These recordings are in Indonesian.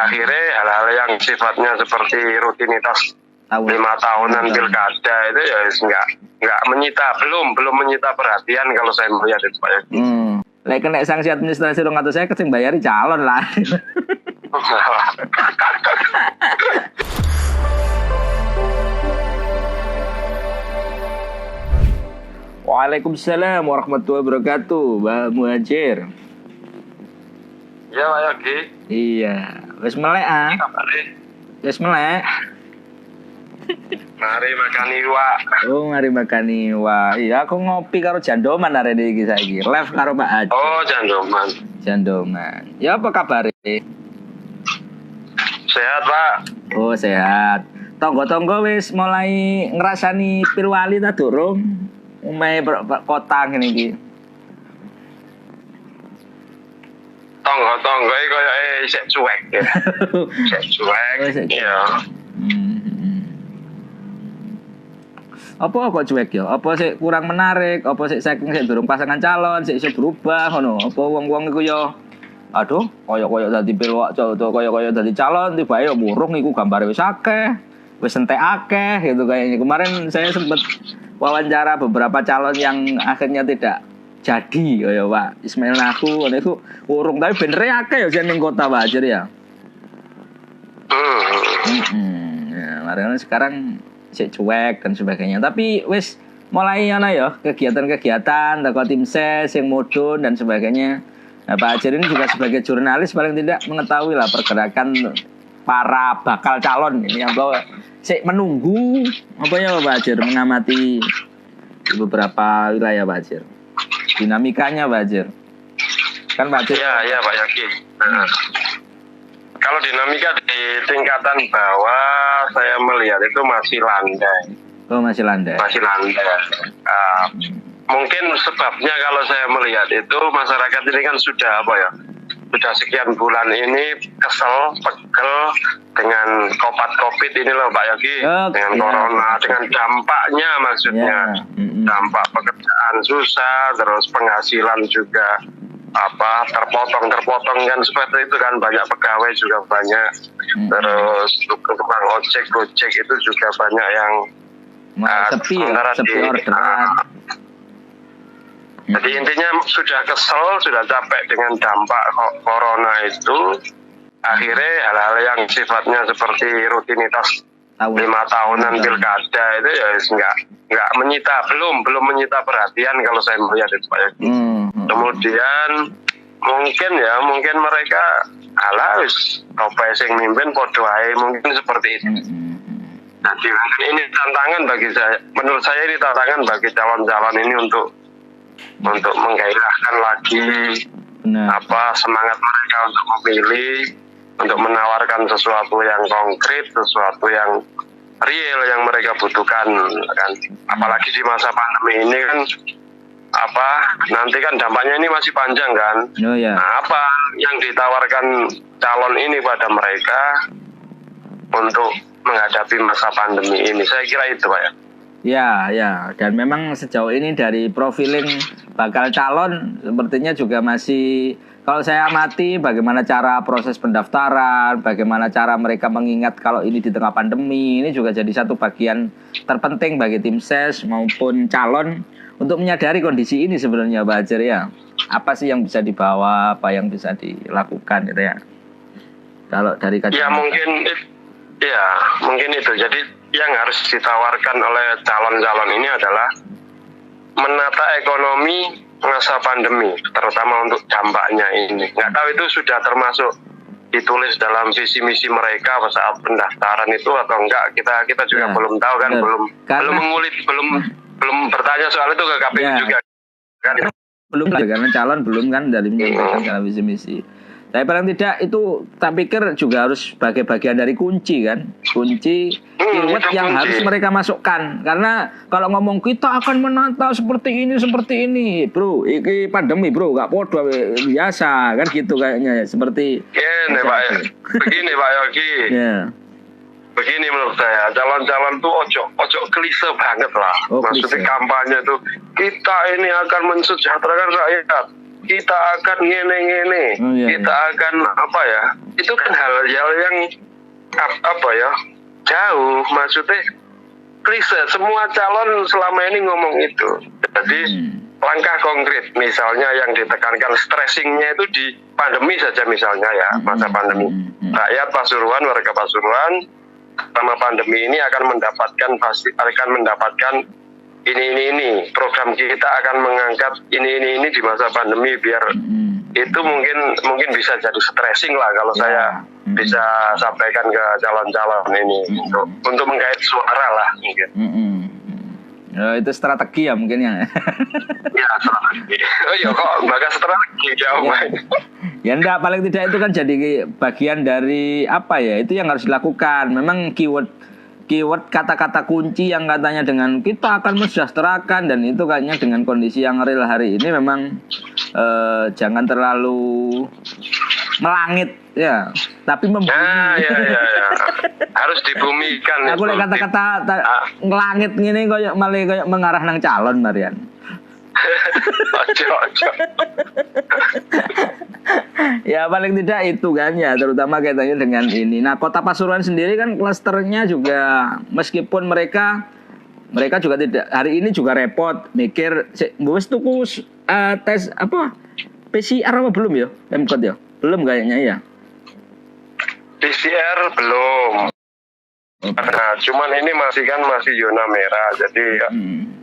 akhirnya hal-hal yang sifatnya seperti rutinitas 5 tahunan pilkada itu ya nggak menyita, belum menyita perhatian kalau saya melihat itu Pak Yogi. Lek kena sanksi administrasi 200.000 kesing bayari calon lah. Waalaikumsalam warahmatullahi wabarakatuh, Mbak Muhajir. Ya Pak Yogi. Iya, wis melek ah. Wis melek. Mari makan iwak. Oh, mari makan iwak. Iya, aku ngopi karo jandoman arene iki saiki. Live karo Mbak Haji. Oh, jandoman. Jandoman. Ya apa kabar? Sehat, Pak. Oh, sehat. Tonggo-tonggo wis mulai ngrasani Pirwali ta durung? Umai kota ngene iki. Tonggo-tonggo iki koyo isih cuek ya. Isih cuek. Iya. Apa kok cuek ya? Apa sih kurang menarik? Apa sih saking sik durung pasangan calon, sik iso berubah ngono? Apa wong-wong iku ya aduh, koyo-koyo dadi pilwak, koyo-koyo dadi calon tiba-tiba yo murung iku gambare wis akeh, wis entek akeh gitu kayaknya. Kemarin saya sempat wawancara beberapa calon yang akhirnya tidak jadi kaya Pak Ismail Nahu ngono iku urung tapi bener akeh ya ning kota Pak Hajar ya. Ya, makanya sekarang sik cuek dan sebagainya. Tapi wis mulai ana ya kegiatan-kegiatan teko tim ses yang modun dan sebagainya. Nah, Pak Hajar ini juga sebagai jurnalis paling tidak mengetahui lah pergerakan para bakal calon ini yang bawa sik menunggu apa ya Pak Hajar mengamati di beberapa wilayah Pak Hajar. Dinamikanya Pak Hajar. Kan Pak Hajar. Iya Pak Yogi. Kalau dinamika di tingkatan bawah saya melihat itu masih landai. Oh, masih landai. Masih landai. Mungkin sebabnya kalau saya melihat itu masyarakat ini kan sudah apa ya? Sudah sekian bulan ini kesel, pegel dengan COVID ini loh Pak Yogi, dengan corona, dengan dampaknya maksudnya. Dampak pekerjaan susah, terus penghasilan juga terpotong kan seperti itu kan, banyak pegawai juga banyak, terus tukang ojek gojek itu juga banyak yang sepi orderan. Jadi intinya sudah kesel, sudah capek dengan dampak corona itu, akhirnya hal-hal yang sifatnya seperti rutinitas 5 tahunan pilkada itu ya nggak menyita, belum menyita perhatian kalau saya melihat itu Pak Yogi. Kemudian mungkin mereka wis apa sing mimpin padha ae, mungkin seperti itu. Jadi ini tantangan bagi saya, menurut saya ini tantangan bagi calon-calon ini untuk menggairahkan lagi semangat mereka untuk memilih, untuk menawarkan sesuatu yang konkret, sesuatu yang real yang mereka butuhkan kan. Apalagi di masa pandemi ini kan nanti kan dampaknya ini masih panjang kan. Nah, apa yang ditawarkan calon ini pada mereka untuk menghadapi masa pandemi ini, saya kira itu Pak ya. Ya, dan memang sejauh ini dari profiling bakal calon sepertinya juga masih, kalau saya amati bagaimana cara proses pendaftaran, bagaimana cara mereka mengingat kalau ini di tengah pandemi, ini juga jadi satu bagian terpenting bagi tim ses maupun calon untuk menyadari kondisi ini sebenarnya Pak Hajar ya. Apa sih yang bisa dibawa, apa yang bisa dilakukan gitu ya. Kalau dari kajian mungkin itu. Jadi yang harus ditawarkan oleh calon-calon ini adalah menata ekonomi masa pandemi, terutama untuk dampaknya ini. Nggak tahu itu sudah termasuk ditulis dalam visi misi mereka saat pendaftaran itu atau enggak, kita juga belum tahu kan, belum mengulik, belum bertanya soal itu ke KPU juga kan. Belum karena calon belum kan dari menyampaikan dalam visi misi. Tapi paling tidak itu tak pikir juga harus sebagai bagian dari kunci kan. Kunci keyword yang harus mereka masukkan. Karena kalau ngomong kita akan menata seperti ini bro, ini pandemi bro, gak podo biasa kan gitu kayaknya. Seperti begini Pak Yogi. Begini menurut saya, calon-calon tuh ojo klise banget lah. Maksudnya kampanye tuh kita ini akan mensejahterakan rakyat. kita akan ngene-ngene, kita akan apa ya? Itu kan hal-hal yang apa ya? Jauh, maksudnya klise. Semua calon selama ini ngomong itu. Jadi langkah konkret, misalnya yang ditekankan stressingnya itu di pandemi saja misalnya ya, masa pandemi. Rakyat Pasuruan, warga Pasuruan selama pandemi ini akan mendapatkan ini program kita akan mengangkat ini di masa pandemi biar itu mungkin bisa jadi stressing lah kalau saya bisa sampaikan ke calon-calon ini untuk menggait suara lah mungkin. Itu strategi ya mungkin ya. Ya strategi. Oh iya kok bakal strategi jauh. Ya enggak, paling tidak itu kan jadi bagian dari apa ya, itu yang harus dilakukan. Memang keyword kata-kata kunci yang katanya dengan kita akan mensejahterakan, dan itu kayaknya dengan kondisi yang real hari ini memang jangan terlalu melangit ya, tapi membumi. Ya. Harus dibumikan. Aku lihat kata-kata ngelangit gini kayak malah kayak mengarah nang calon Marian. Ojo. Ya paling tidak itu kan ya, terutama kaitannya dengan ini. Nah, Kota Pasuruan sendiri kan klasternya juga, meskipun mereka juga tidak hari ini juga repot mikir wis tuku tes apa PCR apa belum ya? Pemkot ya? Belum kayaknya ya. PCR belum. Nah, cuman ini masih zona merah, jadi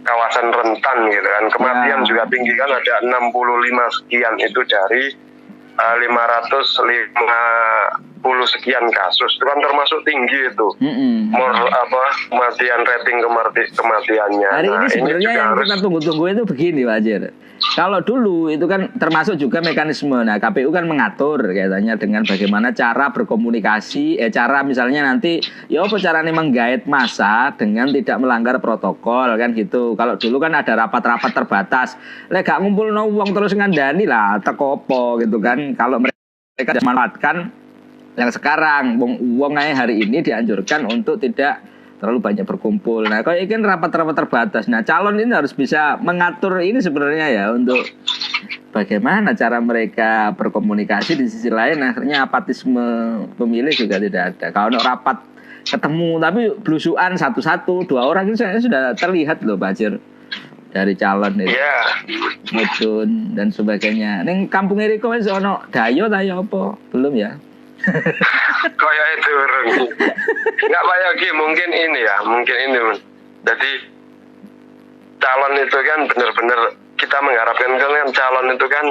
kawasan rentan gitu kan. Kematian juga tinggi kan, ada 65 sekian itu dari 550 sekian kasus. Itu kan termasuk tinggi itu. Kematian rating kematiannya. Hari ini sebenarnya yang kita tunggu-tunggu itu begini Pak Jer. Kalau dulu itu kan termasuk juga mekanisme. Nah, KPU kan mengatur katanya dengan bagaimana cara berkomunikasi, cara misalnya nanti ya apa caranya menggait massa dengan tidak melanggar protokol kan gitu. Kalau dulu kan ada rapat-rapat terbatas. Lek gak ngumpulno wong terus ngandani lah tekopo gitu kan. Kalau mereka memanfaatkan yang sekarang wong hari ini dianjurkan untuk tidak terlalu banyak berkumpul. Nah, kalau ini rapat-rapat terbatas. Nah, calon ini harus bisa mengatur ini sebenarnya ya, untuk bagaimana cara mereka berkomunikasi. Di sisi lain akhirnya apatisme pemilih juga tidak ada. Kalau rapat ketemu tapi blusukan satu-satu 2 orang itu saya sudah terlihat loh Pak Jer dari calon itu. Mudun dan sebagainya. Ning kampung Eriko wis ono dayo apa? Belum ya? Kayak itu nggak bayagi mungkin ini. Jadi calon itu kan benar-benar kita mengharapkan kan calon itu kan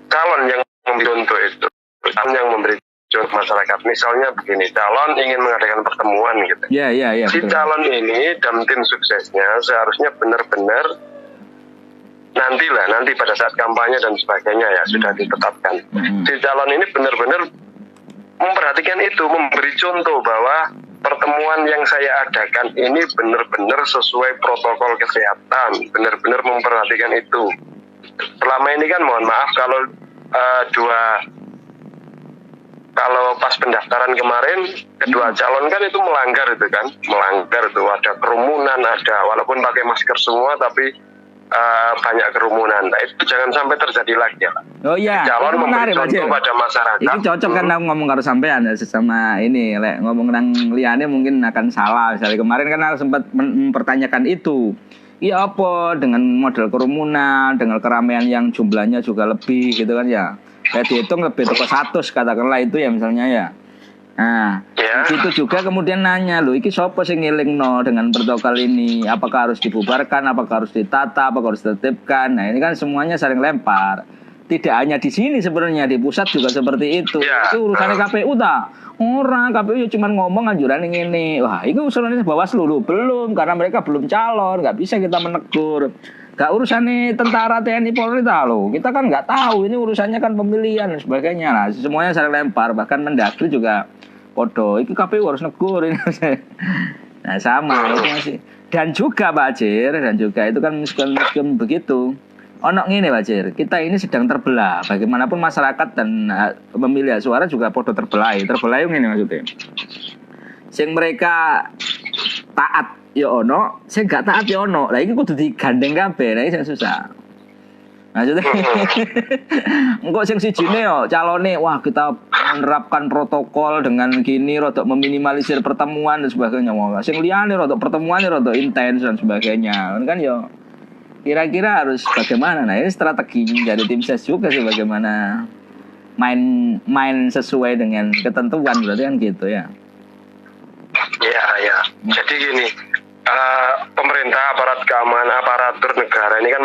calon yang memberi contoh itu, calon yang memberi contoh masyarakat. Misalnya begini, calon ingin mengadakan pertemuan gitu. Ya, si betul. Calon ini dan tim suksesnya seharusnya benar-benar nanti pada saat kampanye dan sebagainya ya sudah ditetapkan. Si calon ini benar-benar memperhatikan itu, memberi contoh bahwa pertemuan yang saya adakan ini benar-benar sesuai protokol kesehatan, benar-benar memperhatikan itu. Selama ini kan mohon maaf kalau kalau pas pendaftaran kemarin kedua calon kan itu melanggar itu, ada kerumunan, walaupun pakai masker semua tapi banyak kerumunan. Nah, itu jangan sampai terjadi lagi ya. Oh iya, calon memberi contoh pada masyarakat. Ini cocok kan aku ngomong karo sampean ya, sesama ini ngomong nang liyane mungkin akan salah. Misalnya kemarin kan aku sempat mempertanyakan itu. Iya apa dengan model kerumunan, dengan keramaian yang jumlahnya juga lebih gitu kan ya. Kayak dihitung lebih toko 100 katakanlah itu ya misalnya ya. Nah, di situ juga kemudian nanya, loh iki sapa sing ngelingno dengan protokol ini? Apakah harus dibubarkan, apakah harus ditata, apakah harus ditertibkan? Nah, ini kan semuanya saling lempar. Tidak hanya di sini sebenarnya, di pusat juga seperti itu. Itu urusannya KPU ta? Orang KPU cuma ngomong anjuran ini. Wah, itu urusannya Bawaslu belum, karena mereka belum calon, nggak bisa kita menegur. Gak urusannya tentara TNI Polri loh. Kita kan nggak tahu, ini urusannya kan pemilihan dan sebagainya. Nah, semuanya saling lempar, bahkan Mendagri juga podo, itu KPU harus negur ini. Nah sama itu masih. Dan juga Pak Jir, itu kan meskipun begitu, ono ngene Pak Jir, kita ini sedang terbelah. Bagaimanapun masyarakat dan pemilih suara juga podo terbelah. Terbelah itu ngene maksudnya. Sing mereka taat ya ono, sing gak taat ya ono. Lah iki kudu digandeng kabeh, nah iki susah. Maksudnya engko sing sijine yo calone wah kita menerapkan protokol dengan gini rodok meminimalisir pertemuan dan sebagainya. Wah, sing liyane rodok pertemuan rodok intens dan sebagainya. Kan yo kira-kira harus bagaimana? Nah, ini strategi dari tim ses juga sih bagaimana main sesuai dengan ketentuan berarti kan gitu ya. Iya. Jadi gini, pemerintah, aparat keamanan, aparatur negara ini kan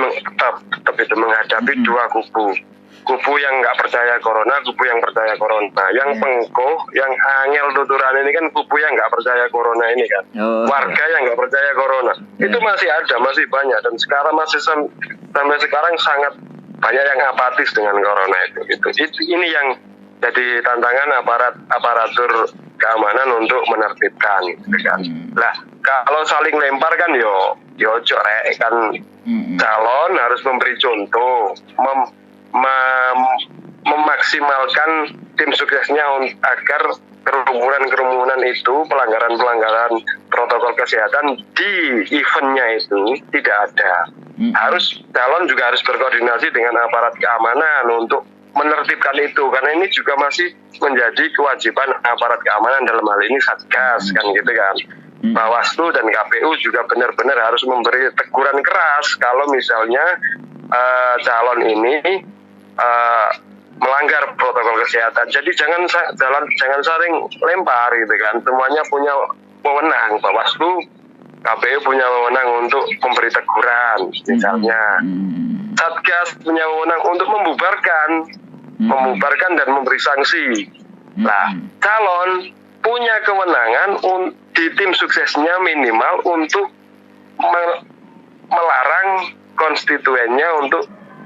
tetap itu menghadapi dua kubu. Kubu yang nggak percaya corona, kubu yang percaya corona. Yang pengkoh, yang angel tuturan ini kan kubu yang nggak percaya corona ini kan. Warga yang nggak percaya corona. Itu masih ada, masih banyak. Dan sekarang masih sampai sekarang sangat banyak yang apatis dengan corona itu. Ini yang jadi tantangan aparatur keamanan untuk menertibkan, gitu kan. Lah, kalau saling lempar kan yo corek kan, calon harus memberi contoh, memaksimalkan tim suksesnya agar kerumunan itu, pelanggaran protokol kesehatan di eventnya itu tidak ada. Calon juga harus berkoordinasi dengan aparat keamanan untuk menertibkan itu, karena ini juga masih menjadi kewajiban aparat keamanan, dalam hal ini Satgas kan gitu kan. Bawaslu dan KPU juga benar-benar harus memberi teguran keras kalau misalnya calon ini melanggar protokol kesehatan. Jadi jangan saling lempar gitu kan. Semuanya punya wewenang. Bawaslu, KPU punya wewenang untuk memberi teguran misalnya. Satgas punya wewenang untuk membubarkan dan memberi sanksi. Nah, calon punya kewenangan di tim suksesnya minimal untuk melarang konstituennya untuk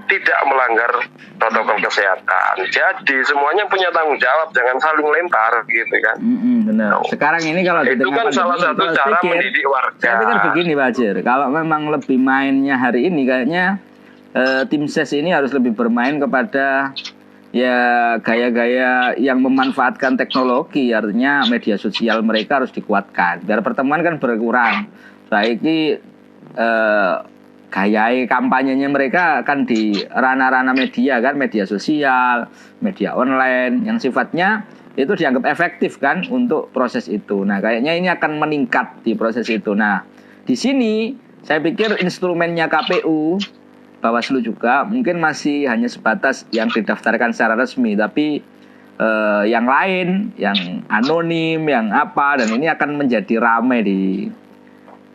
tidak melanggar protokol kesehatan. Jadi semuanya punya tanggung jawab, jangan saling lempar gitu kan. Benar. Sekarang ini kalau itu kan salah satu cara mendidik warga. Saya pikir begini Pak Jir, kalau memang lebih mainnya hari ini kayaknya tim ses ini harus lebih bermain kepada ya gaya-gaya yang memanfaatkan teknologi, artinya media sosial mereka harus dikuatkan biar pertemuan kan berkurang. Saiki gaya kampanyenya mereka kan di ranah-ranah media kan, media sosial, media online yang sifatnya itu dianggap efektif kan untuk proses itu. Nah, kayaknya ini akan meningkat di proses itu. Nah, di sini saya pikir instrumennya KPU, Bawaslu juga mungkin masih hanya sebatas yang didaftarkan secara resmi, tapi yang lain, yang anonim, yang apa, dan ini akan menjadi ramai di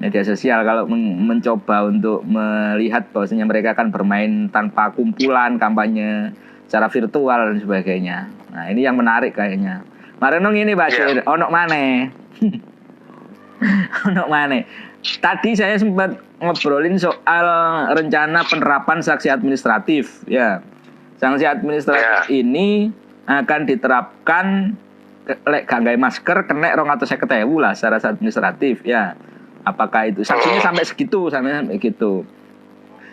media sosial kalau mencoba untuk melihat bahwasanya mereka akan bermain tanpa kumpulan, kampanye secara virtual dan sebagainya. Nah, ini yang menarik kayaknya. Marenong ini Pak Jir, onok maneh. Onok maneh. Tadi saya sempat ngobrolin soal rencana penerapan sanksi administratif, ya. Sanksi administratif ini akan diterapkan lek gak gawe masker kena 250.000 lah secara administratif, ya. Apakah itu sanksinya sampai segitu, sampai gitu.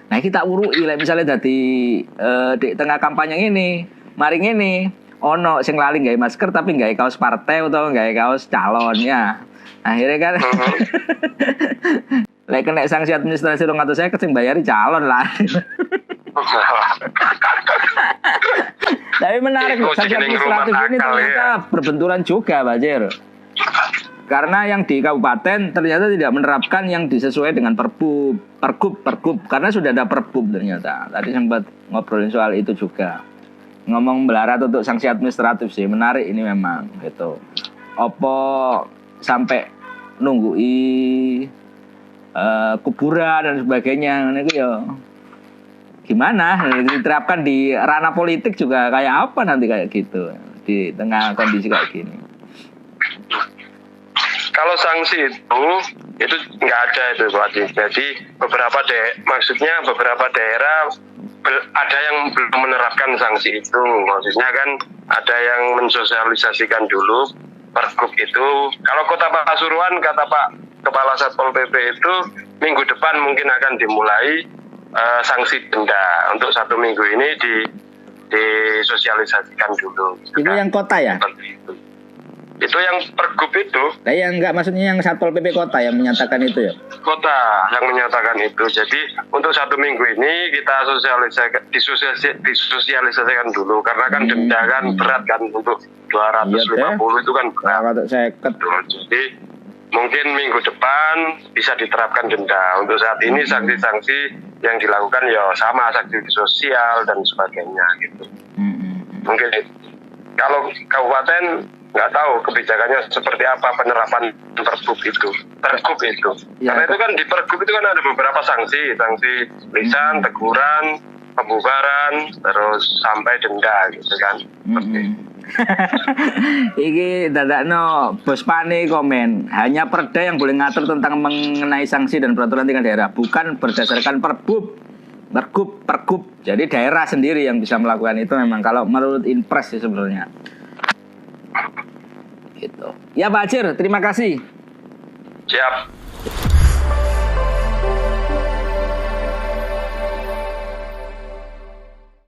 Nah, kita urui lek misalnya di tengah kampanye ini, mari ngene, ono sing lali gawe masker tapi gawe kaos partai atau gawe kaos calon, ya. Akhirnya kan lek kena sanksi administrasi 250.000 sing bayari calon lah. Tapi menarik sanksi administratif ini ternyata berbenturan juga Pak Jir. Karena yang di kabupaten ternyata tidak menerapkan yang disesuai dengan pergub, karena sudah ada pergub ternyata. Tadi sempat ngobrolin soal itu juga. Ngomong melarat untuk sanksi administratif sih, menarik ini memang gitu. Opo sampai nunggui kuburan dan sebagainya, itu ya gimana diterapkan di ranah politik juga kayak apa nanti kayak gitu di tengah kondisi kayak gini. Kalau sanksi itu nggak ada itu Pak Haji. Jadi maksudnya beberapa daerah ada yang belum menerapkan sanksi itu. Maksudnya kan ada yang mensosialisasikan dulu pergub itu. Kalau Kota Pasuruan kata Pak Kepala Satpol PP itu minggu depan mungkin akan dimulai sanksi denda untuk 1 minggu ini disosialisasikan dulu. Itu kan yang kota ya? Seperti itu. Itu yang pergub itu. Nah, yang enggak maksudnya yang Satpol PP kota yang menyatakan itu ya? Kota yang menyatakan itu. Jadi untuk 1 minggu ini kita disosialisasikan dulu karena kan denda kan berat kan untuk 250 itu kan berat. Jadi mungkin minggu depan bisa diterapkan denda. Untuk saat ini sanksi-sanksi yang dilakukan ya sama, sanksi sosial dan sebagainya gitu. Mungkin kalau kabupaten nggak tahu kebijakannya seperti apa penerapan pergub itu. Ya, karena itu kan di pergub itu kan ada beberapa sanksi lisan, teguran, pembubaran, terus sampai denda gitu kan. Iki dadakno Bos Pane komen, hanya perda yang boleh ngatur tentang mengenai sanksi dan peraturan tingkat daerah, bukan berdasarkan pergub. Jadi daerah sendiri yang bisa melakukan itu memang kalau menurut Inpres sih sebenarnya. Gitu. Ya Pak Acir, terima kasih. Siap.